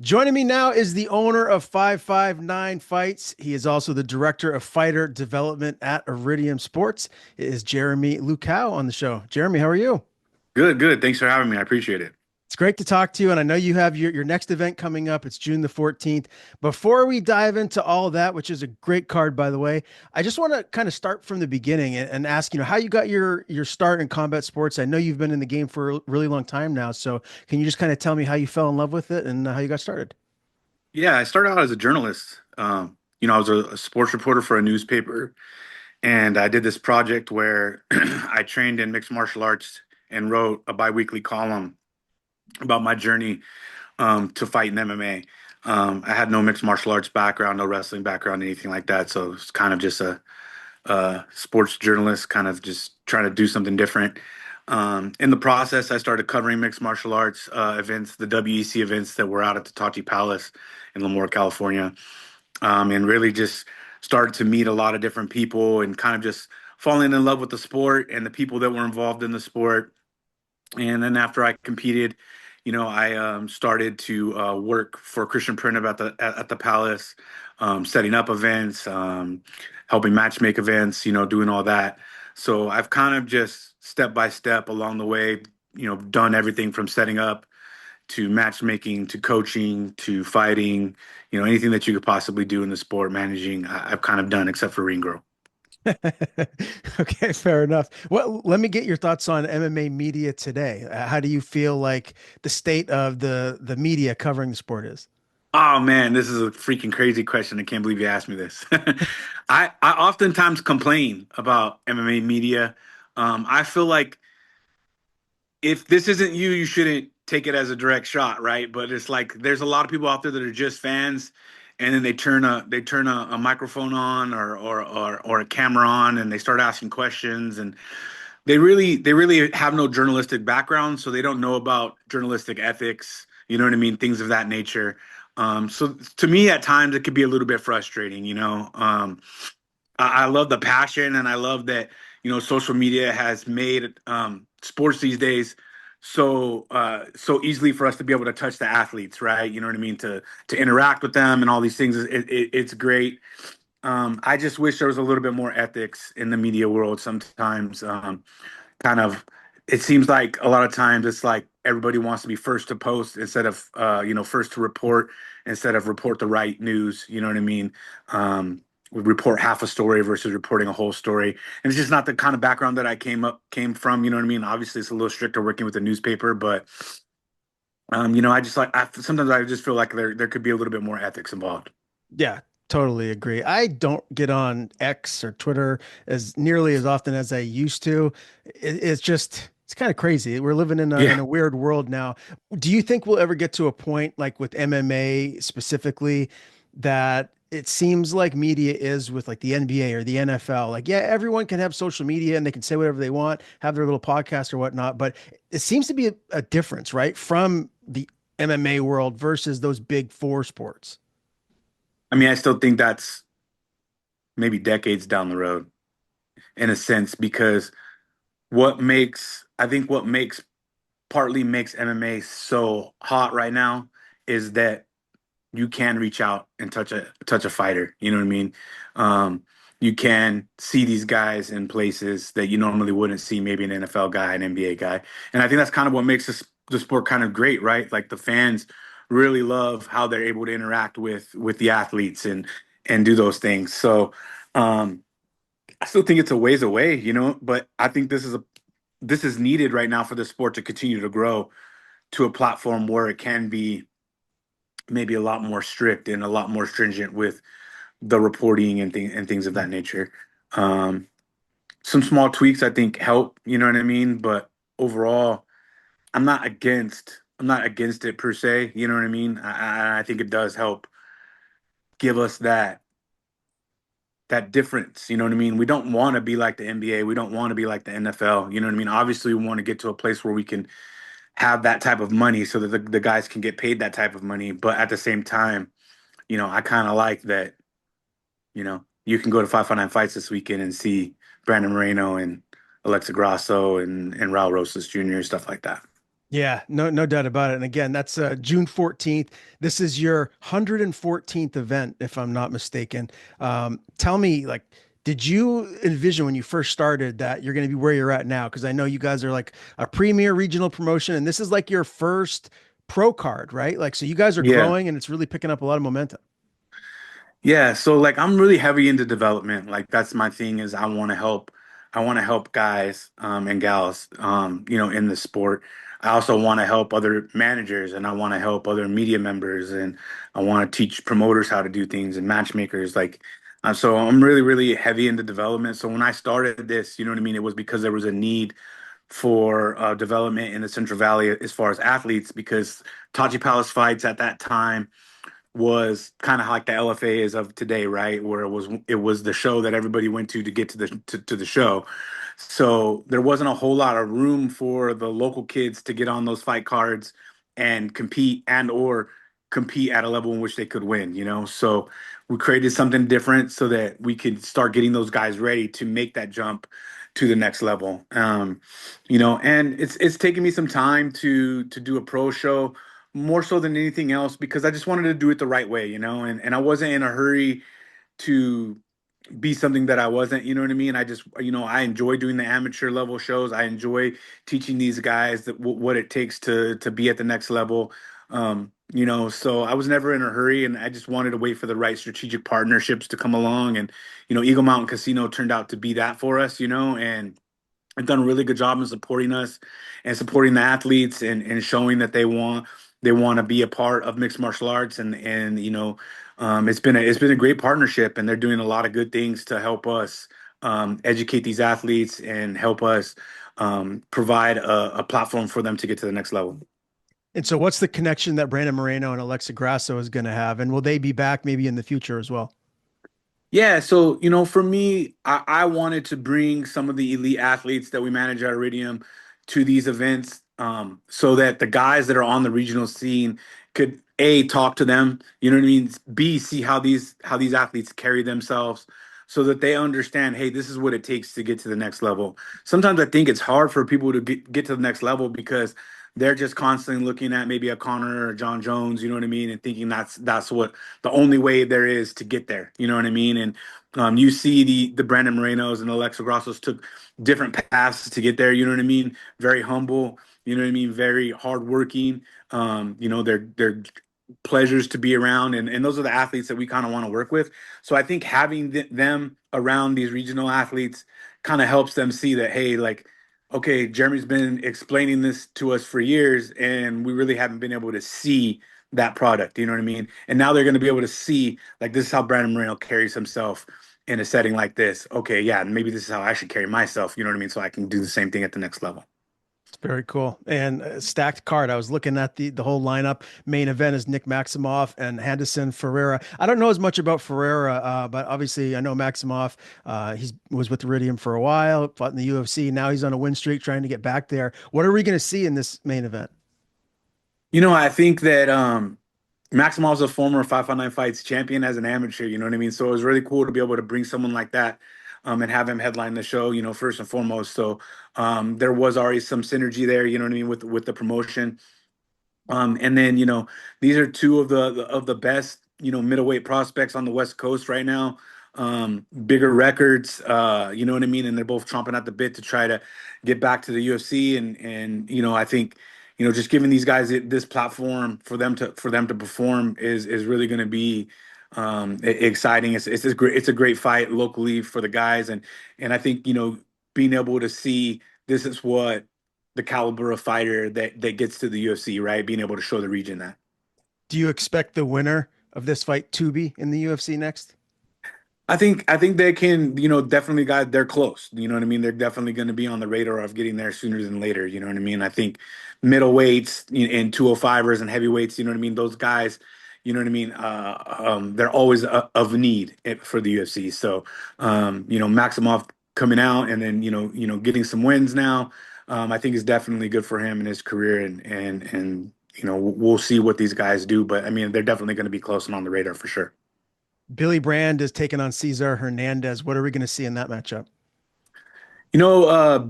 Joining me now is the owner of 559 Fights. He is also the director of fighter development at Iridium Sports. It is Jeremy Luchau on the show. Jeremy, how are you? Good, good. Thanks for having me. I appreciate it. It's great to talk to you. And I know you have your next event coming up. It's June the 14th. Before we dive into all of that, which is a great card, by the way, I just want to kind of start from the beginning and ask, how you got your start in combat sports. I know you've been in the game for a really long time now. So can you just kind of tell me how you fell in love with it and how you got started? Yeah, I started out as a journalist. I was a sports reporter for a newspaper, and I did this project where I trained in mixed martial arts and wrote a biweekly column about my journey to fight in MMA. I had no mixed martial arts background, no wrestling background, anything like that. So it's kind of just a sports journalist, kind of just trying to do something different. In the process, I started covering mixed martial arts events, the WEC events that were out at the Tachi Palace in Lemoore, California, and really just started to meet a lot of different people and kind of just falling in love with the sport and the people that were involved in the sport. And then after I competed, I started to work for Christian Print at the Palace, setting up events, helping matchmake events, doing all that. So I've kind of just step by step along the way, done everything from setting up to matchmaking to coaching to fighting, anything that you could possibly do in the sport, managing, I've kind of done except for ring girl. Okay, fair enough. Well, let me get your thoughts on MMA media today. How do you feel like the state of the media covering the sport is? Oh man, this is a freaking crazy question. I can't believe you asked me this. I oftentimes complain about MMA media. I feel like if this isn't you, you shouldn't take it as a direct shot, right? But it's like there's a lot of people out there that are just fans, and then they turn a microphone on or a camera on, and they start asking questions, and they really have no journalistic background, so they don't know about journalistic ethics. You know what I mean? Things of that nature. So to me, at times, it could be a little bit frustrating. I love the passion, and I love that social media has made sports these days so easily for us to be able to touch the athletes, right? You know what I mean? To interact with them and all these things. It's great. I just wish there was a little bit more ethics in the media world sometimes. Kind of, it seems like a lot of times it's like everybody wants to be first to post instead of first to report instead of report the right news. You know what I mean? We report half a story versus reporting a whole story, and it's just not the kind of background that I came from. You know what I mean? Obviously, it's a little stricter working with a newspaper, but I just sometimes I just feel like there could be a little bit more ethics involved. Yeah, totally agree. I don't get on X or Twitter as nearly as often as I used to. It's kind of crazy. We're living in a Yeah. weird world now. Do you think we'll ever get to a point like with MMA specifically that it seems like media is with like the NBA or the NFL? Like, yeah, everyone can have social media and they can say whatever they want, have their little podcast or whatnot, but it seems to be a difference, right? From the MMA world versus those big four sports. I mean, I still think that's maybe decades down the road in a sense because what makes partly makes MMA so hot right now is that you can reach out and touch a fighter. You know what I mean? Um, you can see these guys in places that you normally wouldn't see, maybe an NFL guy, an NBA guy, and I think that's kind of what makes the sport kind of great, right? Like the fans really love how they're able to interact with the athletes and do those things. So um, I still think it's a ways away, but I think this is needed right now for the sport to continue to grow to a platform where it can be maybe a lot more strict and a lot more stringent with the reporting and things of that nature. Um, some small tweaks I think help, you know what I mean? But overall, I'm not against it per se, you know what I mean? I think it does help give us that difference, you know what I mean? We don't want to be like the NBA, we don't want to be like the NFL, you know what I mean? Obviously, we want to get to a place where we can have that type of money so that the guys can get paid that type of money, but at the same time, I kind of like that. You can go to 559 Fights this weekend and see Brandon Moreno and Alexa Grasso and Raul Rosas Jr., stuff like that. Yeah, no doubt about it. And again, that's June 14th. This is your 114th event, if I'm not mistaken. Tell me, like, did you envision when you first started that you're going to be where you're at now? Because I know you guys are like a premier regional promotion, and this is like your first pro card, right? Like, so you guys are Yeah. growing and it's really picking up a lot of momentum. Yeah, so like I'm really heavy into development. Like that's my thing is I want to help guys and gals in the sport. I also want to help other managers and I want to help other media members and I want to teach promoters how to do things and matchmakers so I'm really really heavy into development. So when I started this, you know what I mean, it was because there was a need for development in the Central Valley as far as athletes because Taji Palace fights at that time was kind of like the LFA is of today, right? Where it was the show that everybody went to get to the show. So there wasn't a whole lot of room for the local kids to get on those fight cards and compete at a level in which they could win, you know? So we created something different so that we could start getting those guys ready to make that jump to the next level. And it's taken me some time to do a pro show more so than anything else because I just wanted to do it the right way, and I wasn't in a hurry to be something that I wasn't, you know what I mean? I enjoy doing the amateur level shows. I enjoy teaching these guys what it takes to be at the next level. So I was never in a hurry and I just wanted to wait for the right strategic partnerships to come along and Eagle Mountain Casino turned out to be that for us, and have done a really good job in supporting us and supporting the athletes and showing that they want to be a part of mixed martial arts it's been a great partnership and they're doing a lot of good things to help us educate these athletes and help us provide a platform for them to get to the next level. And so, what's the connection that Brandon Moreno and Alexa Grasso is going to have? And will they be back maybe in the future as well? Yeah, so for me, I wanted to bring some of the elite athletes that we manage at Iridium to these events, so that the guys that are on the regional scene could A, talk to them, you know what I mean? B, see how these athletes carry themselves so that they understand, hey, this is what it takes to get to the next level. Sometimes I think it's hard for people to get to the next level because they're just constantly looking at maybe a Connor or John Jones, you know what I mean, and thinking that's what the only way there is to get there. You know what I mean? And you see the Brandon Morenos and Alexa Grassos took different paths to get there. You know what I mean? Very humble. You know what I mean? Very hardworking. They're pleasures to be around, and those are the athletes that we kind of want to work with. So I think having them around these regional athletes kind of helps them see that hey, like okay, Jeremy's been explaining this to us for years, and we really haven't been able to see that product. You know what I mean? And now they're going to be able to see, like, this is how Brandon Moreno carries himself in a setting like this. Okay, yeah, maybe this is how I should carry myself. You know what I mean? So I can do the same thing at the next level. It's very cool and stacked card. I was looking at the whole lineup. Main event is Nick Maximoff and Henderson Ferreira. I don't know as much about Ferreira, but obviously I know Maximoff. He was with Iridium for a while, fought in the UFC. Now he's on a win streak, trying to get back there. What are we going to see in this main event? I think that Maximov's a former 559 fights champion as an amateur. You know what I mean? So it was really cool to be able to bring someone like that and have him headline the show. First and foremost. So there was already some synergy there. You know what I mean with the promotion. And then these are two of the best middleweight prospects on the West Coast right now. Bigger records, you know what I mean, and they're both chomping at the bit to try to get back to the UFC. And I think just giving these guys this platform for them to perform is really going to be exciting. It's a great fight locally for the guys, and I think being able to see this is what the caliber of fighter that gets to the UFC, right? Being able to show the region that. Do you expect the winner of this fight to be in the UFC next? I think they can, definitely got they're close. You know what I mean? They're definitely going to be on the radar of getting there sooner than later. You know what I mean? I think middleweights and 205ers and heavyweights, you know what I mean? Those guys, you know what I mean? They're always of need for the UFC. So, Maximov coming out and then getting some wins now, I think is definitely good for him in his career and we'll see what these guys do. But I mean, they're definitely going to be close and on the radar for sure. Billy Brand is taking on Cesar Hernandez. What are we going to see in that matchup?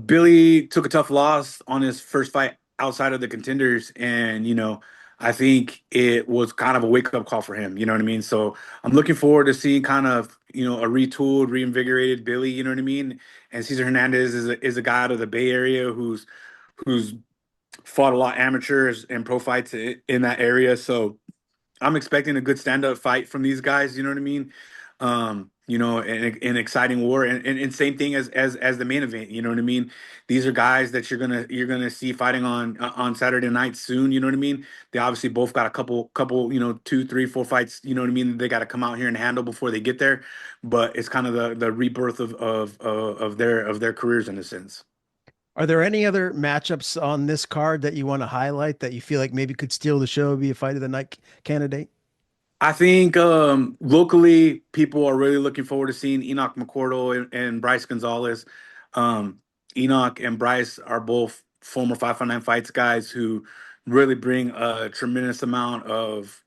Billy took a tough loss on his first fight outside of the contenders, and I think it was kind of a wake up call for him. You know what I mean? So I'm looking forward to seeing kind of a retooled, reinvigorated Billy. You know what I mean? And Cesar Hernandez is a guy out of the Bay Area who's fought a lot amateurs and pro fights in that area. So I'm expecting a good stand-up fight from these guys. You know what I mean? An exciting war, and same thing as the main event. You know what I mean? These are guys that you're gonna see fighting on Saturday night soon. You know what I mean? They obviously both got a couple, 2, 3, 4 fights. You know what I mean? They got to come out here and handle before they get there. But it's kind of the rebirth of their careers in a sense. Are there any other matchups on this card that you want to highlight that you feel like maybe could steal the show, be a fight of the night candidate? I think locally, people are really looking forward to seeing Enoch McCordle and Bryce Gonzalez. Um, Enoch and Bryce are both former 559 Fights guys who really bring a tremendous amount of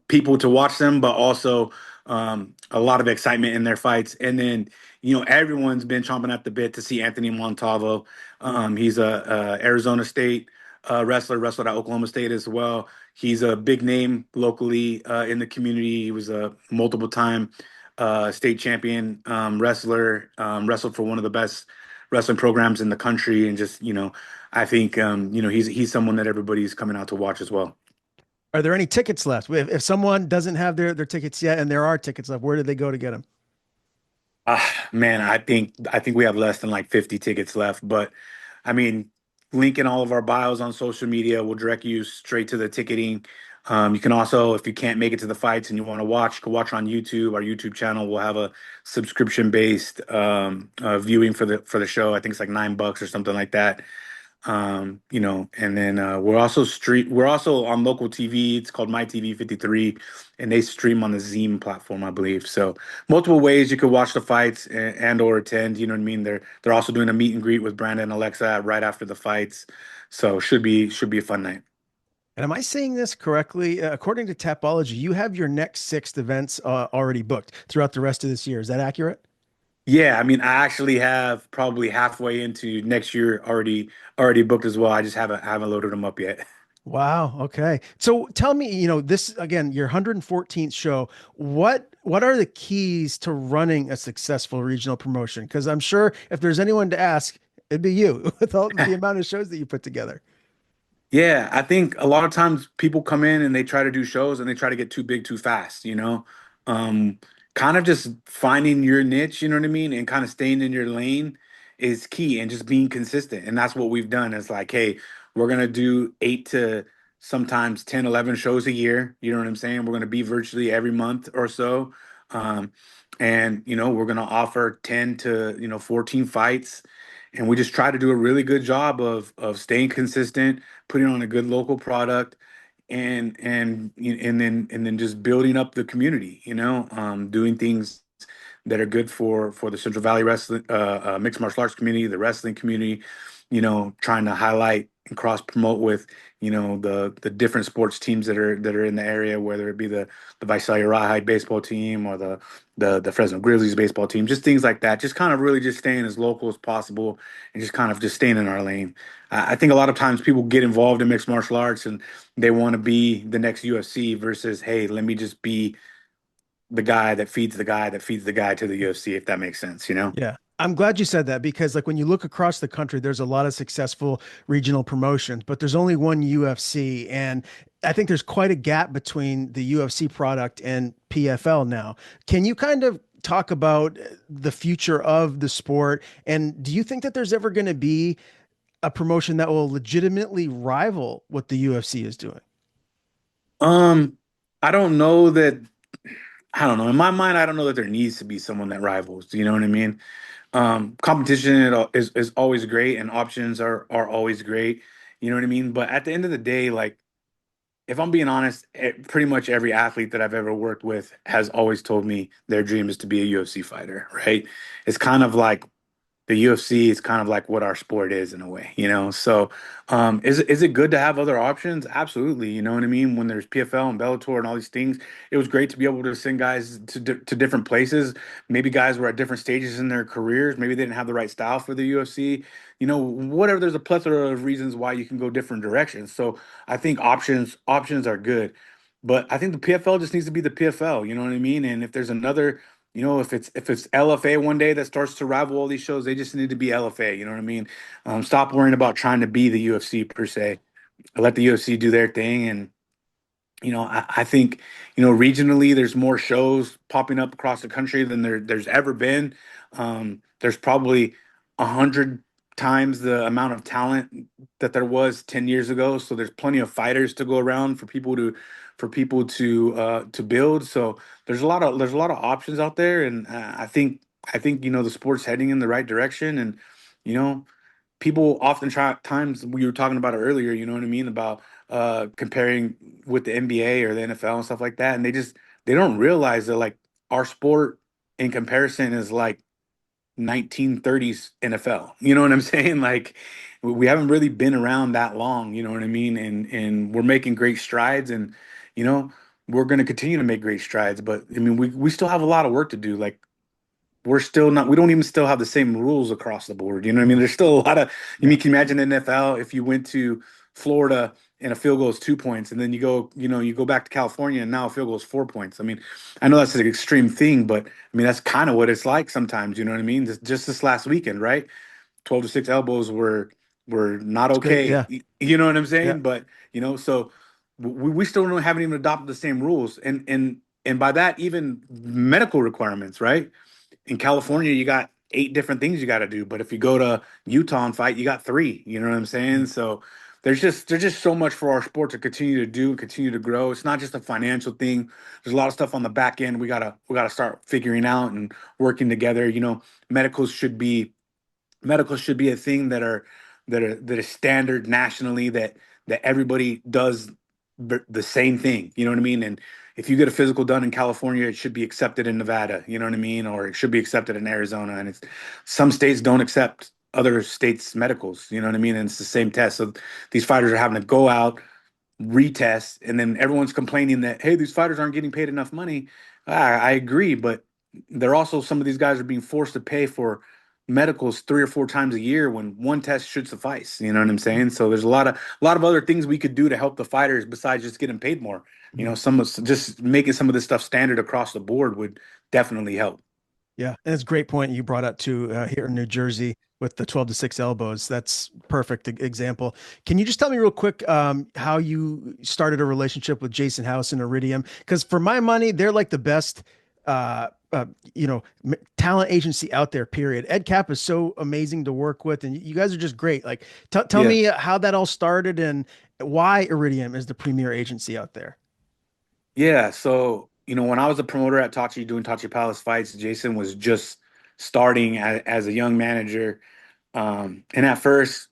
people to watch them, but also a lot of excitement in their fights. And then, everyone's been chomping at the bit to see Anthony Montalvo. He's a Arizona State wrestler, wrestled at Oklahoma State as well. He's a big name locally in the community. He was a multiple time state champion wrestler, wrestled for one of the best wrestling programs in the country. And just, I think, he's someone that everybody's coming out to watch as well. Are there any tickets left? If someone doesn't have their tickets yet and there are tickets left, where do they go to get them? Man, I think we have less than like 50 tickets left, but I mean, link in all of our bios on social media will direct you straight to the ticketing. You can also, if you can't make it to the fights and you want to watch, you can watch on YouTube. Our YouTube channel will have a subscription-based viewing for the show. I think it's like $9 or something like that. And then we're also on local TV. It's called My TV 53, and they stream on the Zeem platform, I believe. So multiple ways you could watch the fights and or attend. You know what I mean? They're also doing a meet and greet with Brandon and Alexa right after the fights. So should be a fun night. And am I saying this correctly? According to Tapology, you have your next six events already booked throughout the rest of this year. Is that accurate? Yeah, I mean, I actually have probably halfway into next year already booked as well. I just haven't loaded them up yet. Wow. Okay. So tell me, this again, your 114th show. What are the keys to running a successful regional promotion? Because I'm sure if there's anyone to ask, it'd be you with all the amount of shows that you put together. Yeah, I think a lot of times people come in and they try to do shows and they try to get too big too fast. Um, Kind of just finding your niche, you know what I mean, and kind of staying in your lane is key and just being consistent. And that's what we've done. It's like, hey, we're gonna do 8 to sometimes 10, 11 shows a year. You know what I'm saying? We're gonna be virtually every month or so. Um, and we're gonna offer 10 to 14 fights. And we just try to do a really good job of staying consistent, putting on a good local product, and then just building up the community. Doing things that are good for the Central Valley wrestling mixed martial arts community, the wrestling community. Trying to highlight and cross promote with the different sports teams that are in the area, whether it be the Visalia Rawhide baseball team or the Fresno Grizzlies baseball team, just things like that. Just kind of really just staying as local as possible and just kind of just staying in our lane. I think a lot of times people get involved in mixed martial arts and they want to be the next UFC versus, hey, let me just be the guy that feeds the guy that feeds the guy to the UFC, if that makes sense. Yeah. I'm glad you said that because like when you look across the country, there's a lot of successful regional promotions, but there's only one UFC. And I think there's quite a gap between the UFC product and PFL now. Can you kind of talk about the future of the sport? And do you think that there's ever going to be a promotion that will legitimately rival what the UFC is doing? Um, I don't know that. I don't know. In my mind, I don't know that there needs to be someone that rivals. You know what I mean? Competition is always great, and options are always great. You know what I mean? But at the end of the day, like if I'm being honest, pretty much every athlete that I've ever worked with has always told me their dream is to be a UFC fighter, right? It's kind of like the UFC is kind of like what our sport is in a way, you know? So, is it good to have other options? Absolutely. You know what I mean? When there's PFL and Bellator and all these things, it was great to be able to send guys to different places. Maybe guys were at different stages in their careers. Maybe they didn't have the right style for the UFC. You know, whatever. There's a plethora of reasons why you can go different directions. So I think options are good. But I think the PFL just needs to be the PFL, you know what I mean? And if there's another, you know, if it's LFA one day that starts to rival all these shows, they just need to be LFA. You know what I mean? Stop worrying about trying to be the UFC per se. Let the UFC do their thing, and I think, regionally, there's more shows popping up across the country than there's ever been. There's probably 100 times the amount of talent that there was 10 years ago. So there's plenty of fighters to go around for people to build. So there's a lot of options out there, and I think the sport's heading in the right direction, and you know people often try times we were talking about it earlier, you know what I mean, about comparing with the NBA or the NFL and stuff like that. And they don't realize that like our sport in comparison is like 1930s NFL. You know what I'm saying? Like we haven't really been around that long, you know what I mean? And we're making great strides, and you know, we're going to continue to make great strides, but I mean we still have a lot of work to do. Like we're still not we don't even still have the same rules across the board. You know what I mean? There's still a lot of you Yeah. mean can you imagine the NFL if you went to Florida and a field goal is 2 points, and then you go back to California and now a field goal is 4 points. I mean, I know that's an extreme thing, but I mean that's kind of what it's like sometimes, you know what I mean? Just this last weekend, right? 12 to 6 elbows were not It's great. okay. Yeah. You know what I'm Yeah. saying? But so we still don't haven't even adopted the same rules. And by that, even medical requirements, right? In California, you got 8 different things you got to do, but if you go to Utah and fight, you got three. You know what I'm saying? So there's just so much for our sport to continue to do and continue to grow. It's not just a financial thing. There's a lot of stuff on the back end we gotta start figuring out and working together. Medicals should be a thing that is standard nationally, that everybody does the same thing. You know what I mean? And if you get a physical done in California, it should be accepted in Nevada. You know what I mean? Or it should be accepted in Arizona. And it's some states don't accept other states' medicals. You know what I mean? And it's the same test. So these fighters are having to go out, retest, and then everyone's complaining that, hey, these fighters aren't getting paid enough money. I agree, but they're also, some of these guys are being forced to pay for medicals 3 or 4 times a year when one test should suffice. You know what I'm saying? So there's a lot of other things we could do to help the fighters besides just getting paid more. Mhm. Just making some of this stuff standard across the board would definitely help. Yeah, and it's a great point you brought up too here in New Jersey with the 12 to 6 elbows. That's perfect example. Can you just tell me real quick how you started a relationship with Jason House and Iridium? Because for my money, they're like the best uh, uh, talent agency out there, period. Ed Cap is so amazing to work with, and you guys are just great. Like, tell Yeah. me how that all started and why Iridium is the premier agency out there. Yeah. So, when I was a promoter at Tachi doing Tachi Palace fights, Jason was just starting as a young manager. And at first,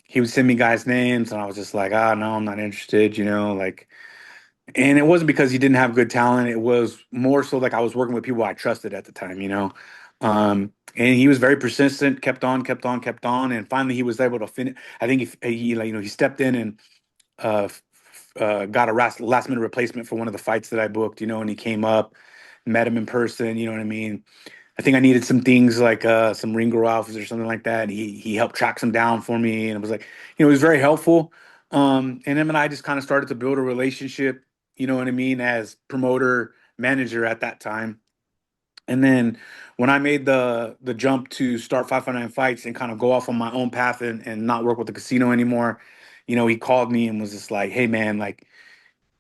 he would send me guys' names, and I was just like, no, I'm not interested, like, and it wasn't because he didn't have good talent. It was more so like I was working with people I trusted at the time. And he was very persistent, kept on, kept on, kept on, and finally he was able to finish. I think he like, he stepped in and uh, got a last minute replacement for one of the fights that I booked, and he came up, met him in person, you know what I mean? I think I needed some things like some ring girl outfits or something like that. And he helped track some down for me, and it was like, it was very helpful. And him and I just kind of started to build a relationship, you know what I mean, as promoter manager at that time. And then when I made the jump to start 559 fights and kind of go off on my own path and not work with the casino anymore, he called me and was just like, hey man, like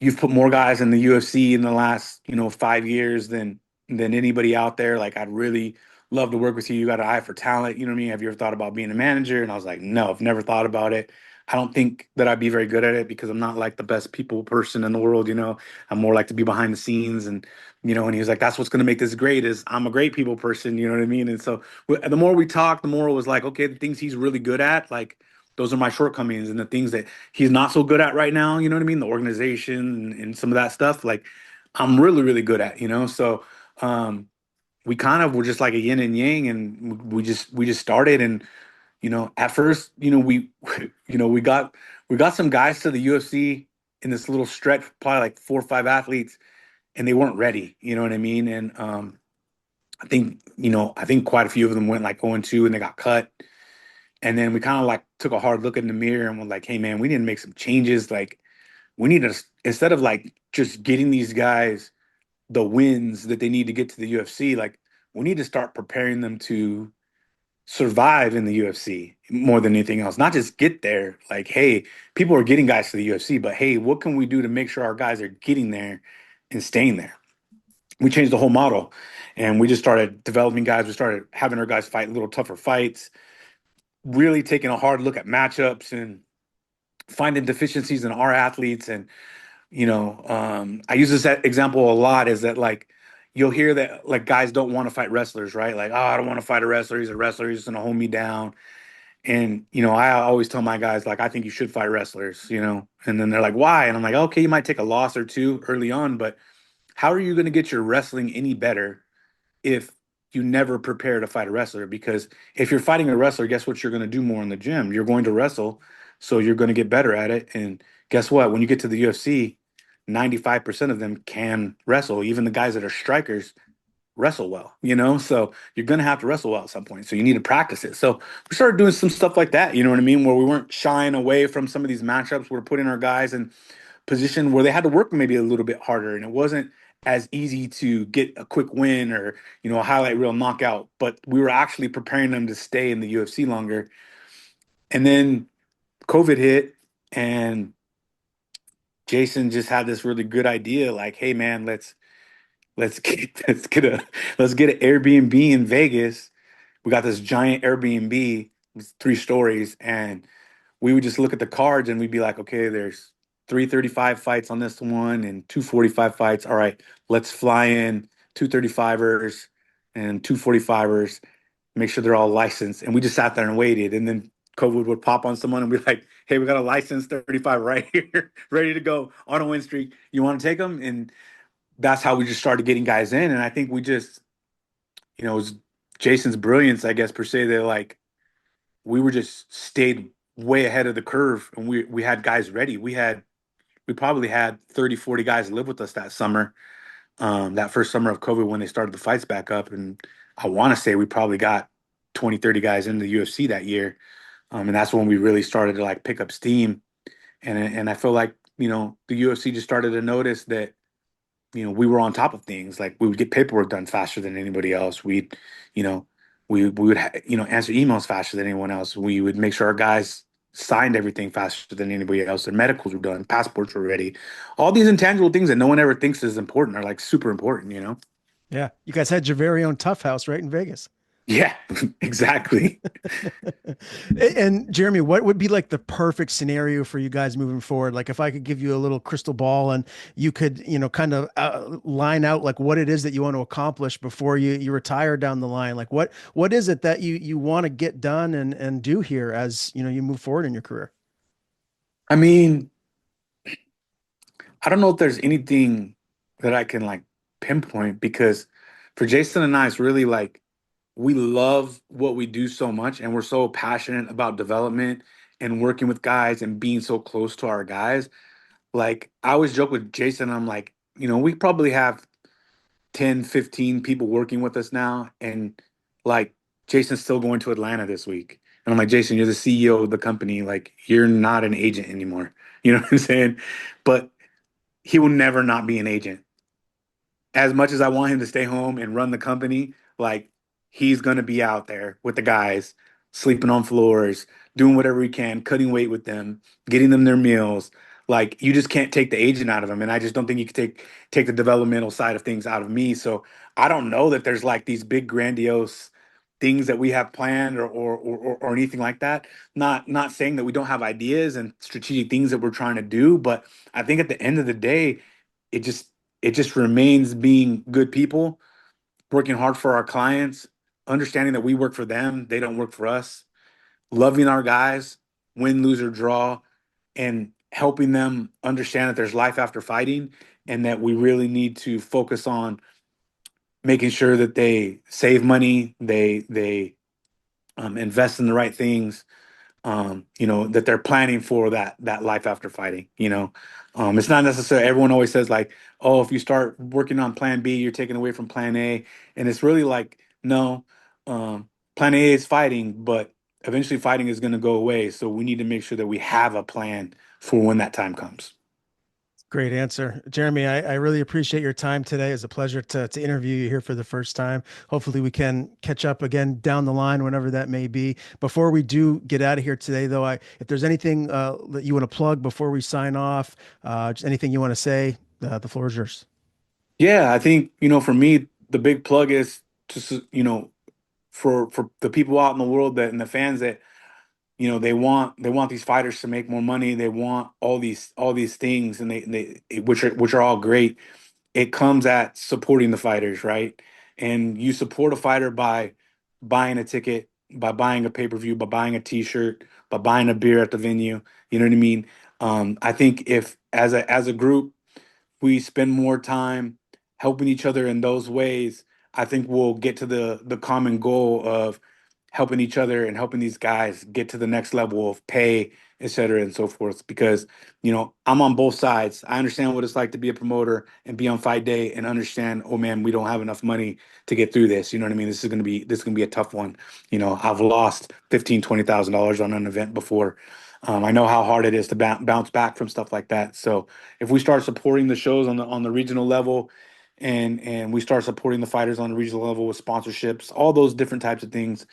you've put more guys in the UFC in the last, 5 years than anybody out there. Like I'd really love to work with you. You got an eye for talent. You know what I mean? Have you ever thought about being a manager? And I was like, no, I've never thought about it. I don't think that I'd be very good at it because I'm not like the best people person in the world. I'm more like to be behind the scenes, and he was like, that's what's going to make this great is I'm a great people person. You know what I mean? And so the more we talked, the more it was like, okay, the things he's really good at, like those are my shortcomings, and the things that he's not so good at right now, you know what I mean? The organization and some of that stuff, like I'm really, really good at. So um, we kind of were just like a yin and yang, and we just started. And at first, we got some guys to the UFC in this little stretch, probably like 4 or 5 athletes, and they weren't ready. You know what I mean? And I think quite a few of them went like 0-2 and they got cut. And then we kind of like took a hard look in the mirror and were like, hey man, we need to make some changes. Like we need to, instead of like just getting these guys the wins that they need to get to the UFC, like we need to start preparing them to survive in the UFC more than anything else. Not just get there. Like, hey, people are getting guys to the UFC, but hey, what can we do to make sure our guys are getting there and staying there? We changed the whole model, and we just started developing guys. We started having our guys fight little tougher fights, really taking a hard look at matchups and finding deficiencies in our athletes. And I use this example a lot, is that like you'll hear that like guys don't want to fight wrestlers, right? Like, oh, I don't want to fight a wrestler. He's a wrestler. He's gonna hold me down. And I always tell my guys like, I think you should fight wrestlers. And then they're like, why? And I'm like, okay, you might take a loss or two early on, but how are you going to get your wrestling any better if you never prepare to fight a wrestler? Because if you're fighting a wrestler, guess what you're going to do more in the gym? You're going to wrestle, so you're going to get better at it. And guess what? When you get to the UFC, 95% of them can wrestle. Even the guys that are strikers wrestle well, so you're going to have to wrestle well at some point. So you need to practice it. So we started doing some stuff like that, you know what I mean? Where we weren't shying away from some of these matchups. We're putting our guys in position where they had to work maybe a little bit harder, and it wasn't as easy to get a quick win or a highlight reel knockout, but we were actually preparing them to stay in the UFC longer. And then COVID hit, and Jason just had this really good idea, like, hey man, let's get let's get an Airbnb in Vegas. We got this giant Airbnb with 3 stories, and we would just look at the cards and we'd be like, okay, there's 335 fights on this one and 245 fights. All right, let's fly in 235ers and 245ers, make sure they're all licensed. And we just sat there and waited. And then COVID would pop on someone and be like, hey, we got a licensed 35 right here, ready to go on a win streak. You want to take them? And that's how we just started getting guys in. And I think we just, it was Jason's brilliance, I guess, per se, that like we were just stayed way ahead of the curve, and we had guys ready. We probably had 30, 40 guys live with us that summer, that first summer of COVID when they started the fights back up. And I want to say we probably got 20, 30 guys into the UFC that year. And that's when we really started to like pick up steam. And I feel like, the UFC just started to notice that we were on top of things. Like we would get paperwork done faster than anybody else. You know, we would answer emails faster than anyone else. We would make sure our guys signed everything faster than anybody else. Their medicals were done, passports were ready. All these intangible things that no one ever thinks is important are like super important. Yeah. You guys had your very own tough house right in Vegas. Yeah, exactly. And Jeremy, what would be like the perfect scenario for you guys moving forward? Like if I could give you a little crystal ball and you could, kind of line out like what it is that you want to accomplish before you retire down the line. Like what is it that you want to get done and do here as, you move forward in your career? I mean, I don't know if there's anything that I can like pinpoint, because for Jason and I, it's really like we love what we do so much, and we're so passionate about development and working with guys and being so close to our guys. Like I always joke with Jason, I'm like, we probably have 10, 15 people working with us now, and like Jason's still going to Atlanta this week. And I'm like, Jason, you're the CEO of the company. Like you're not an agent anymore. You know what I'm saying? But he will never not be an agent. As much as I want him to stay home and run the company, like he's gonna be out there with the guys, sleeping on floors, doing whatever he can, cutting weight with them, getting them their meals. Like you just can't take the agent out of him, and I just don't think you can take the developmental side of things out of me. So I don't know that there's like these big grandiose things that we have planned or anything like that. Not saying that we don't have ideas and strategic things that we're trying to do, but I think at the end of the day, it just it just remains being good people, working hard for our clients, understanding that we work for them, they don't work for us, loving our guys, win, lose, or draw, and helping them understand that there's life after fighting, and that we really need to focus on making sure that they save money, they invest in the right things, that they're planning for that life after fighting. It's not necessarily, everyone always says like, oh, if you start working on plan B, you're taking away from plan A. And it's really like, no, plan A is fighting, but eventually fighting is going to go away. So we need to make sure that we have a plan for when that time comes. Great answer. Jeremy, I really appreciate your time today. It's a pleasure to interview you here for the first time. Hopefully, we can catch up again down the line, whenever that may be. Before we do get out of here today, though, if there's anything that you want to plug before we sign off, just anything you want to say, the floor is yours. Yeah, I think, for me, the big plug is just, for the people out in the world that and the fans that they want these fighters to make more money. They want all these things, and which are all great. It comes at supporting the fighters, right? And you support a fighter by buying a ticket, by buying a pay-per-view, by buying a t-shirt, by buying a beer at the venue. You know what I mean? I think if as a group we spend more time helping each other in those ways, I think we'll get to the common goal of helping each other and helping these guys get to the next level of pay, et cetera, and so forth. Because, I'm on both sides. I understand what it's like to be a promoter and be on fight day and understand, oh man, we don't have enough money to get through this. You know what I mean? This is gonna be a tough one. I've lost 15, $20,000 on an event before. I know how hard it is to bounce back from stuff like that. So if we start supporting the shows on the regional level, and we start supporting the fighters on the regional level with sponsorships, all those different types of things,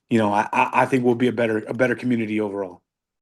I think we'll be a better community overall.